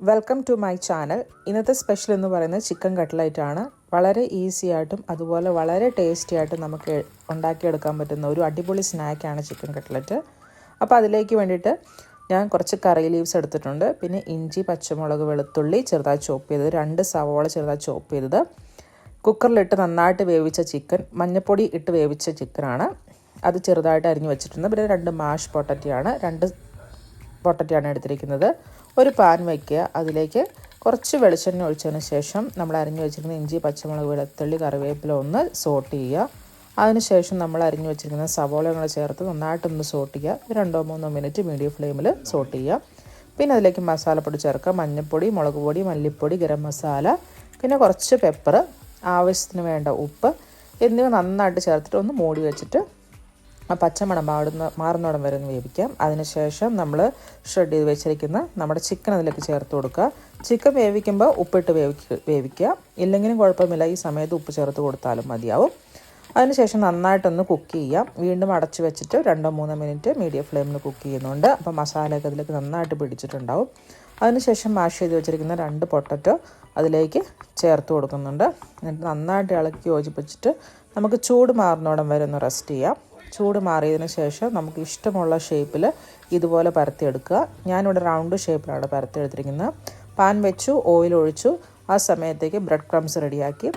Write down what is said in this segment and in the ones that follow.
Welcome to my channel. ഇന്നത്തെ special എന്ന് പറയുന്നത് ചിക്കൻ കട്ട്ലൈറ്റ് ആണ്. വളരെ ഈസി ആയിട്ടും അതുപോലെ വളരെ ടേസ്റ്റി ആയിട്ടും നമുക്ക് ഉണ്ടാക്കിയെടുക്കാൻ പറ്റുന്ന ഒരു അടിപൊളി സ്നാക്കാണ് ചിക്കൻ കട്ട്ലറ്റ്. അപ്പോൾ അതിലേക്ക് വേണ്ടിയിട്ട് ഞാൻ കുറച്ച് കറി ലീവ്സ് എടുത്തിട്ടുണ്ട്. പിന്നെ ഇഞ്ചി, പച്ചമുളക്, വെളുത്തുള്ളി ചെറുതായി ചോപ്പ് ചെയ്തത്, 2 സവോള ചെറുതായി ചോപ്പ് ചെയ്തത്, കുക്കറിലിട്ട് നന്നായിട്ട് വേവിച്ച ചിക്കൻ, മഞ്ഞൾപ്പൊടി ഇട്ട് വേവിച്ച ചിക്കനാണ്, അത് ചെറുതായിട്ട് അരിഞ്ഞ് വെച്ചിട്ടുണ്ട്. പിന്നെ 2 മാഷ് പൊട്ടറ്റയാണ്, 2 പൊട്ടറ്റയാണ് എടുത്തിരിക്കുന്നത്. ഒരു പാൻ വയ്ക്കുക, അതിലേക്ക് കുറച്ച് വെളിച്ചെണ്ണ ഒഴിച്ചതിന് ശേഷം നമ്മൾ അരിഞ്ഞു വെച്ചിരിക്കുന്ന ഇഞ്ചി, പച്ചമുളക്, വെളുത്തുള്ളി, കറിവേപ്പില ഒന്ന് സോട്ട് ചെയ്യുക. അതിനുശേഷം നമ്മൾ അരിഞ്ഞു വെച്ചിരിക്കുന്ന സവോളകൾ ചേർത്ത് നന്നായിട്ടൊന്ന് സോട്ട് ചെയ്യുക. 2-3 മിനിറ്റ് മീഡിയം ഫ്ലെയിമിൽ സോട്ട് ചെയ്യുക. പിന്നെ അതിലേക്ക് മസാലപ്പൊടി ചേർക്കുക, മഞ്ഞൾപ്പൊടി, മുളക് പൊടി, മല്ലിപ്പൊടി, ഗരം മസാല, പിന്നെ കുറച്ച് പെപ്പർ, ആവശ്യത്തിന് വേണ്ട ഉപ്പ് എന്നിവ നന്നായിട്ട് ചേർത്തിട്ട് ഒന്ന് മൂടി വെച്ചിട്ട് ആ പച്ചമണം മാറുന്നോടം വരെ ഒന്ന് വേവിക്കാം. അതിനുശേഷം നമ്മൾ ഷ്രെഡ് ചെയ്ത് വെച്ചിരിക്കുന്ന നമ്മുടെ ചിക്കൻ അതിലേക്ക് ചേർത്ത് കൊടുക്കുക. ചിക്കൻ വേവിക്കുമ്പോൾ ഉപ്പിട്ട് വേവിക്കുക, ഇല്ലെങ്കിലും കുഴപ്പമില്ല, ഈ സമയത്ത് ഉപ്പ് ചേർത്ത് കൊടുത്താലും മതിയാവും. അതിനുശേഷം നന്നായിട്ടൊന്ന് കുക്ക് ചെയ്യാം. വീണ്ടും അടച്ച് വെച്ചിട്ട് 2-3 മിനിറ്റ് മീഡിയം ഫ്ലെയിമിൽ കുക്ക് ചെയ്യുന്നുണ്ട്. അപ്പോൾ മസാലയൊക്കെ അതിലേക്ക് നന്നായിട്ട് പിടിച്ചിട്ടുണ്ടാവും. അതിനുശേഷം മാഷ് ചെയ്ത് വെച്ചിരിക്കുന്ന 2 പൊട്ടറ്റോ അതിലേക്ക് ചേർത്ത് കൊടുക്കുന്നുണ്ട്. എന്നിട്ട് നന്നായിട്ട് ഇളക്കി യോജിപ്പിച്ചിട്ട് നമുക്ക് ചൂട് മാറുന്നോടം വരെ ഒന്ന് റെസ്റ്റ് ചെയ്യാം. ചൂട് മാറിയതിന് ശേഷം നമുക്ക് ഇഷ്ടമുള്ള ഷേപ്പിൽ ഇതുപോലെ പരത്തിയെടുക്കുക. ഞാനിവിടെ റൗണ്ട് ഷേപ്പിലാണ് പരത്തിയെടുത്തിരിക്കുന്നത്. പാൻ വെച്ചു, ഓയിൽ ഒഴിച്ചു. ആ സമയത്തേക്ക് ബ്രെഡ് ക്രംസ് റെഡിയാക്കി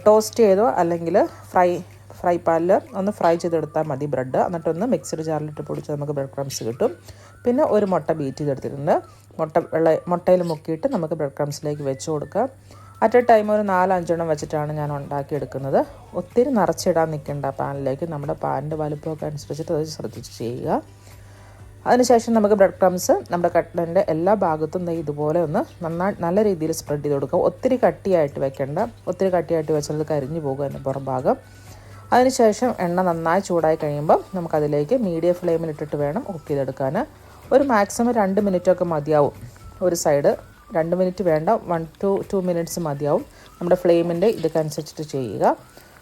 ടോസ്റ്റ് ചെയ്തോ അല്ലെങ്കിൽ ഫ്രൈ പാനിൽ ഒന്ന് ഫ്രൈ ചെയ്തെടുത്താൽ മതി ബ്രെഡ്. എന്നിട്ടൊന്ന് മിക്സഡ് ജാറിലിട്ട് പൊടിച്ച് നമുക്ക് ബ്രെഡ് ക്രംസ് കിട്ടും. പിന്നെ ഒരു മുട്ട ബീറ്റ് ചെയ്തെടുത്തിട്ടുണ്ട്. മുട്ടയിൽ മുക്കിയിട്ട് നമുക്ക് ബ്രെഡ് ക്രംസിലേക്ക് വെച്ച് കൊടുക്കാം. അറ്റ് എ ടൈം ഒരു 4-5 വെച്ചിട്ടാണ് ഞാൻ ഉണ്ടാക്കിയെടുക്കുന്നത്. ഒത്തിരി നിറച്ചിടാൻ നിൽക്കേണ്ട പാനിലേക്ക്. നമ്മുടെ പാനിൻ്റെ വലുപ്പമൊക്കെ അനുസരിച്ചിട്ട് അത് ശ്രദ്ധിച്ച് ചെയ്യുക. അതിനുശേഷം നമുക്ക് ബ്രെഡ് ക്രംസ് നമ്മുടെ കട്ട്ലറ്റിൻ്റെ എല്ലാ ഭാഗത്തും ഇതുപോലെ ഒന്ന് നല്ല രീതിയിൽ സ്പ്രെഡ് ചെയ്ത് കൊടുക്കുക. ഒത്തിരി കട്ടിയായിട്ട് വെക്കേണ്ട. ഒത്തിരി കട്ടിയായിട്ട് വെച്ചാൽ അത് കരിഞ്ഞു പോകും അതിൻ്റെ പുറം ഭാഗം. അതിനുശേഷം എണ്ണ നന്നായി ചൂടായി കഴിയുമ്പോൾ നമുക്കതിലേക്ക് മീഡിയം ഫ്ലെയിമിലിട്ടിട്ട് വേണം കുക്ക് ചെയ്തെടുക്കാൻ. ഒരു മാക്സിമം 2 മിനിറ്റൊക്കെ മതിയാവും. ഒരു സൈഡ് 2 മിനിറ്റ് വേണ്ട, 1-2 മിനിറ്റ്സ് മതിയാവും. നമ്മുടെ ഫ്ലെയിമിൻ്റെ ഇതൊക്കെ അനുസരിച്ചിട്ട് ചെയ്യുക.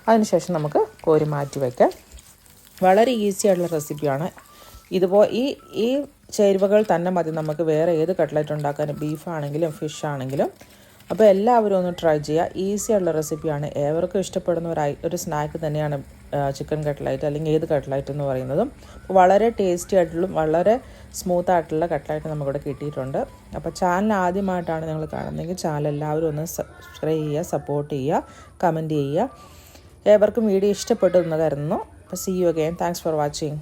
അതിനുശേഷം നമുക്ക് കോരി മാറ്റി വയ്ക്കാം. വളരെ ഈസി ആയിട്ടുള്ള റെസിപ്പിയാണ്. ഈ ചേരുവകൾ തന്നെ മതി നമുക്ക് വേറെ ഏത് കട്ട്ലറ്റ് ഉണ്ടാക്കാനും, ബീഫാണെങ്കിലും ഫിഷ് ആണെങ്കിലും. അപ്പോൾ എല്ലാവരും ഒന്ന് ട്രൈ ചെയ്യുക. ഈസി ആയിട്ടുള്ള റെസിപ്പിയാണ്. ഏവർക്കും ഇഷ്ടപ്പെടുന്ന ഒരു സ്നാക്ക് തന്നെയാണ് ചിക്കൻ കട്ട്ലൈറ്റ് അല്ലെങ്കിൽ ഏത് കട്ട്ലൈറ്റ് എന്ന് പറയുന്നതും. വളരെ ടേസ്റ്റി ആയിട്ടുള്ള വളരെ സ്മൂത്ത് ആയിട്ടുള്ള കട്ട്ലൈറ്റ് നമുക്കിവിടെ കിട്ടിയിട്ടുണ്ട്. അപ്പോൾ ചാനൽ ആദ്യമായിട്ടാണ് നിങ്ങൾ കാണുന്നതെങ്കിൽ ചാനൽ എല്ലാവരും ഒന്ന് സബ്സ്ക്രൈബ് ചെയ്യുക, സപ്പോർട്ട് ചെയ്യുക, കമൻറ്റ് ചെയ്യുക. ഏവർക്കും വീഡിയോ ഇഷ്ടപ്പെട്ടു എന്ന് കരുതുന്നു. അപ്പോൾ see you again. Thanks for watching.